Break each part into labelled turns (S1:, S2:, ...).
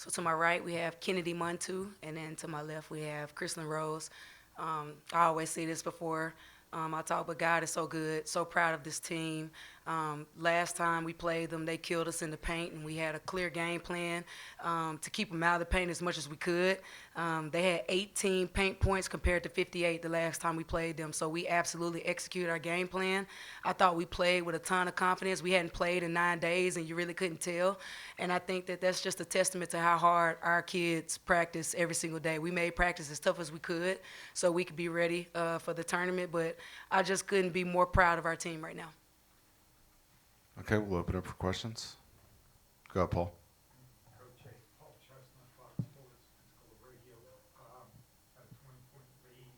S1: So to my right, we have Kennedy Muntu, and then to my left, we have Chrislyn Rose. I always say this before I talk, but God is so good, so proud of this team. Last time we played them, they killed us in the paint, and we had a clear game plan to keep them out of the paint as much as we could. They had 18 paint points compared to 58 the last time we played them, so we absolutely executed our game plan. I thought we played with a ton of confidence. We hadn't played in 9 days, and you really couldn't tell. And I think that that's just a testament to how hard our kids practice every single day. We made practice as tough as we could so we could be ready for the tournament, but I just couldn't be more proud of our team right now.
S2: Okay, we'll open up for questions. Go ahead, Paul.
S3: Coach, hey, Paul Chestnut, Fox Sports, Pensacola Radio. Had a 20-point lead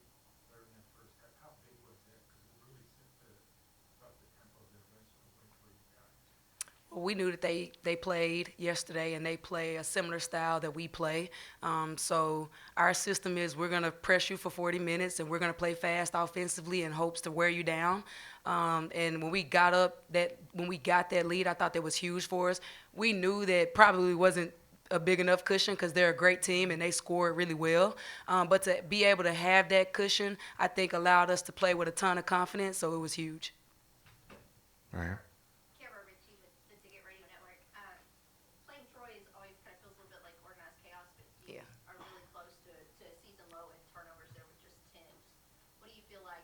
S3: there in that first half. How big was that? Because it really set up the tempo of the rest of the way for you guys.
S1: Well, we knew that they played yesterday, and they play a similar style that we play. So our system is we're going to press you for 40 minutes, and we're going to play fast offensively in hopes to wear you down. And when we got that lead, I thought that was huge for us. We knew that probably wasn't a big enough cushion because they're a great team and they scored really well. But to be able to have that cushion, I think allowed us to play with a ton of confidence, so it was huge.
S2: Right here.
S4: Cameron Ritchie with the Ticket Radio Network. Playing Troy is always kind of feels a little bit like organized chaos, but you
S1: Yeah.
S4: are really close to a season low in turnovers there with just 10. What do you feel like?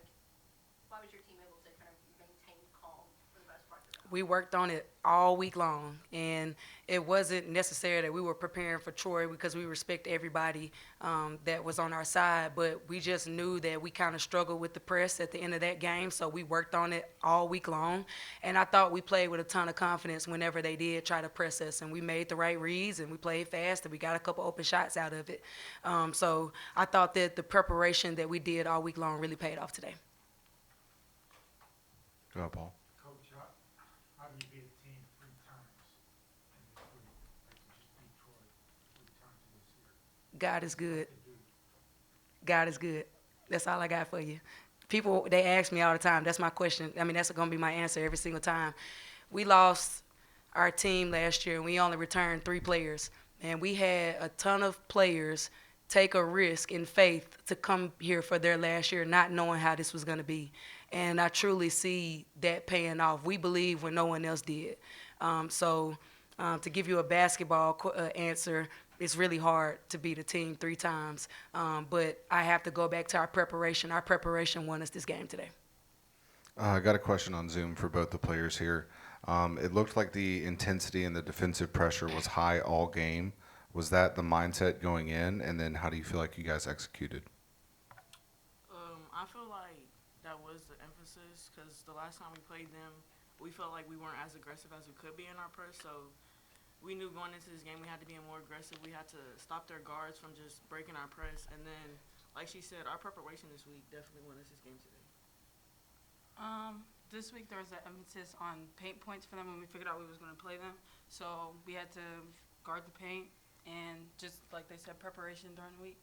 S4: Why was your team able to kind of maintain calm for the most part of the
S1: We worked on it all week long, and it wasn't necessary that we were preparing for Troy because we respect everybody that was on our side, but we just knew that we kind of struggled with the press at the end of that game, so we worked on it all week long, and I thought we played with a ton of confidence whenever they did try to press us, and we made the right reads, and we played fast, and we got a couple open shots out of it. So I thought that the preparation that we did all week long really paid off today.
S2: Go ahead, Paul.
S3: Coach, how do you beat a team 3 times in this week? Like you just beat Troy 3 times this year.
S1: God is good.
S3: To do.
S1: God is good. That's all I got for you. People, they ask me all the time. That's my question. I mean, that's going to be my answer every single time. We lost our team last year, and we only returned 3 players. And we had a ton of players take a risk in faith to come here for their last year, not knowing how this was going to be. And I truly see that paying off. We believe when no one else did. To give you a basketball answer, it's really hard to beat a team 3 times. But I have to go back to our preparation. Our preparation won us this game today.
S2: I got a question on Zoom for both the players here. It looked like the intensity and the defensive pressure was high all game. Was that the mindset going in? And then how do you feel like you guys executed?
S5: I feel like that was the emphasis because the last time we played them, we felt like we weren't as aggressive as we could be in our press. So we knew going into this game we had to be more aggressive. We had to stop their guards from just breaking our press. And then, like she said, our preparation this week definitely won us this game today.
S6: This week there was an emphasis on paint points for them when we figured out we was going to play them. So we had to guard the paint and just like they said, preparation during the week.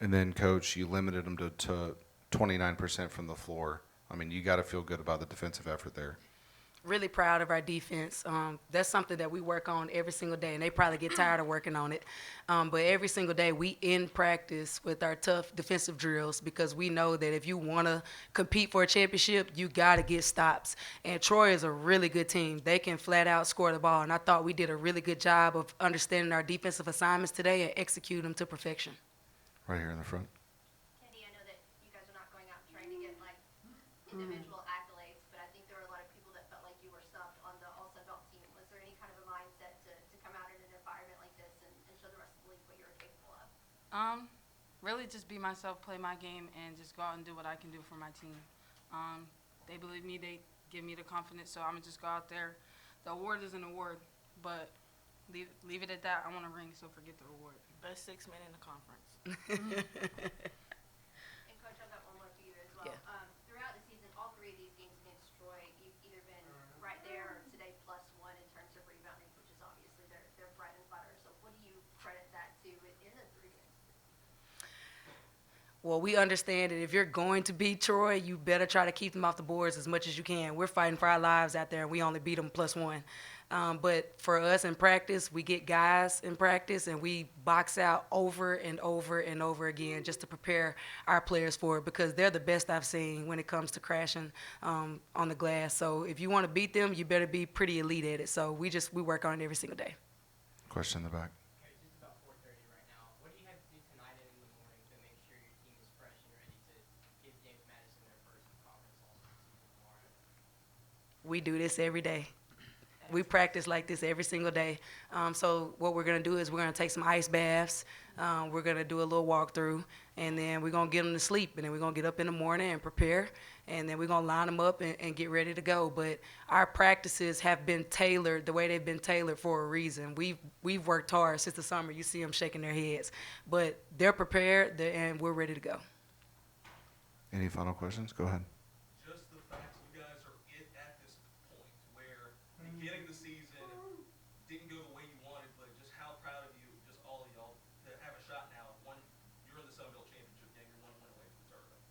S2: And then, Coach, you limited them to 29% from the floor. I mean, you got to feel good about the defensive effort there.
S1: Really proud of our defense. That's something that we work on every single day, and they probably get tired of working on it. But every single day we in practice with our tough defensive drills because we know that if you want to compete for a championship, you got to get stops. And Troy is a really good team. They can flat out score the ball, and I thought we did a really good job of understanding our defensive assignments today and execute them to perfection.
S2: Right here in the front.
S4: Kennedy, I know that you guys are not going out trying to get like individual accolades, but I think there were a lot of people that felt like you were snubbed on the All-Sun Belt team. Was there any kind of a mindset to come out in an environment like this and show the rest of the league what you're capable of?
S6: Really just be myself, play my game, and just go out and do what I can do for my team. They believe me, they give me the confidence, so I'm gonna just go out there. The award is an award, but leave it at that. I want a ring, so forget the award.
S5: Best 6 men in the conference.
S4: And Coach, I've got one more for you as well.
S1: Yeah.
S4: Throughout the season, all 3 of these games against Troy, you've either been right there or today +1 in terms of rebounding, which is obviously their bread and butter. So what do you credit that to in the 3 games?
S1: Well, we understand that if you're going to beat Troy, you better try to keep them off the boards as much as you can. We're fighting for our lives out there, and we only beat them +1. But for us in practice, we get guys in practice and we box out over and over and over again just to prepare our players for it because they're the best I've seen when it comes to crashing on the glass. So if you want to beat them, you better be pretty elite at it. So we work on it every single day.
S2: Question in the back.
S7: Okay, it's just about 4:30 right now. What do you have to do tonight and in the morning to make sure your team is fresh and ready to give James Madison their first conference loss of the season tomorrow?
S1: We do this every day. We practice like this every single day. So what we're gonna do is we're gonna take some ice baths. We're gonna do a little walkthrough, and then we're gonna get them to sleep, and then we're gonna get up in the morning and prepare, and then we're gonna line them up and get ready to go. But our practices have been tailored the way they've been tailored for a reason. We've worked hard since the summer. You see them shaking their heads, but they're prepared, and we're ready to go.
S2: Any final questions? Go ahead.
S8: Just the fact you guys are at this point where beginning the season didn't go the way you wanted, but just how proud of you, just all of y'all, to have a shot now. You're in the Sun Belt Championship game. You're 1 win away from the tournament.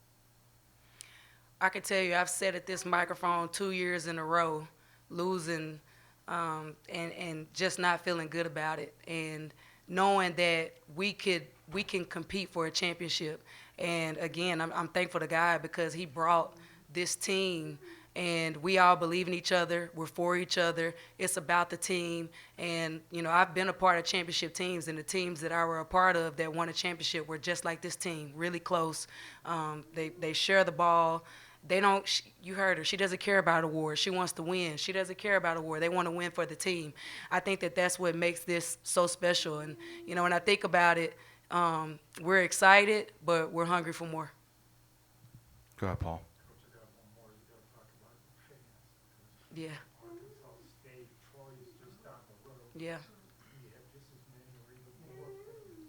S1: I can tell you, I've sat at this microphone 2 years in a row, losing, and just not feeling good about it, and knowing that we can compete for a championship. And again, I'm thankful to God because He brought this team, and we all believe in each other. We're for each other. It's about the team. And I've been a part of championship teams, and the teams that I were a part of that won a championship were just like this team, really close. They share the ball. They don't. You heard her. She doesn't care about awards. She wants to win. She doesn't care about award. They want to win for the team. I think that that's what makes this so special. And when I think about it, we're excited, but we're hungry for more.
S2: Go ahead, Paul.
S3: Coach, I got one more. You gotta talk about the fans.
S1: Yeah.
S3: Arkansas State, Troy is just down the road.
S1: Yeah.
S3: You have just as many or even more fans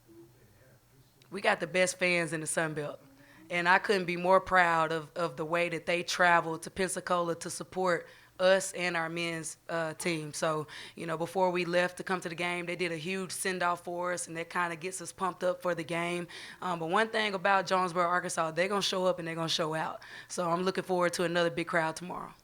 S3: than what they have.
S1: We got the best fans in the Sun Belt. And I couldn't be more proud of the way that they traveled to Pensacola to support us and our men's team. So, before we left to come to the game, they did a huge send-off for us, and that kind of gets us pumped up for the game. But one thing about Jonesboro, Arkansas, they're going to show up and they're going to show out. So I'm looking forward to another big crowd tomorrow.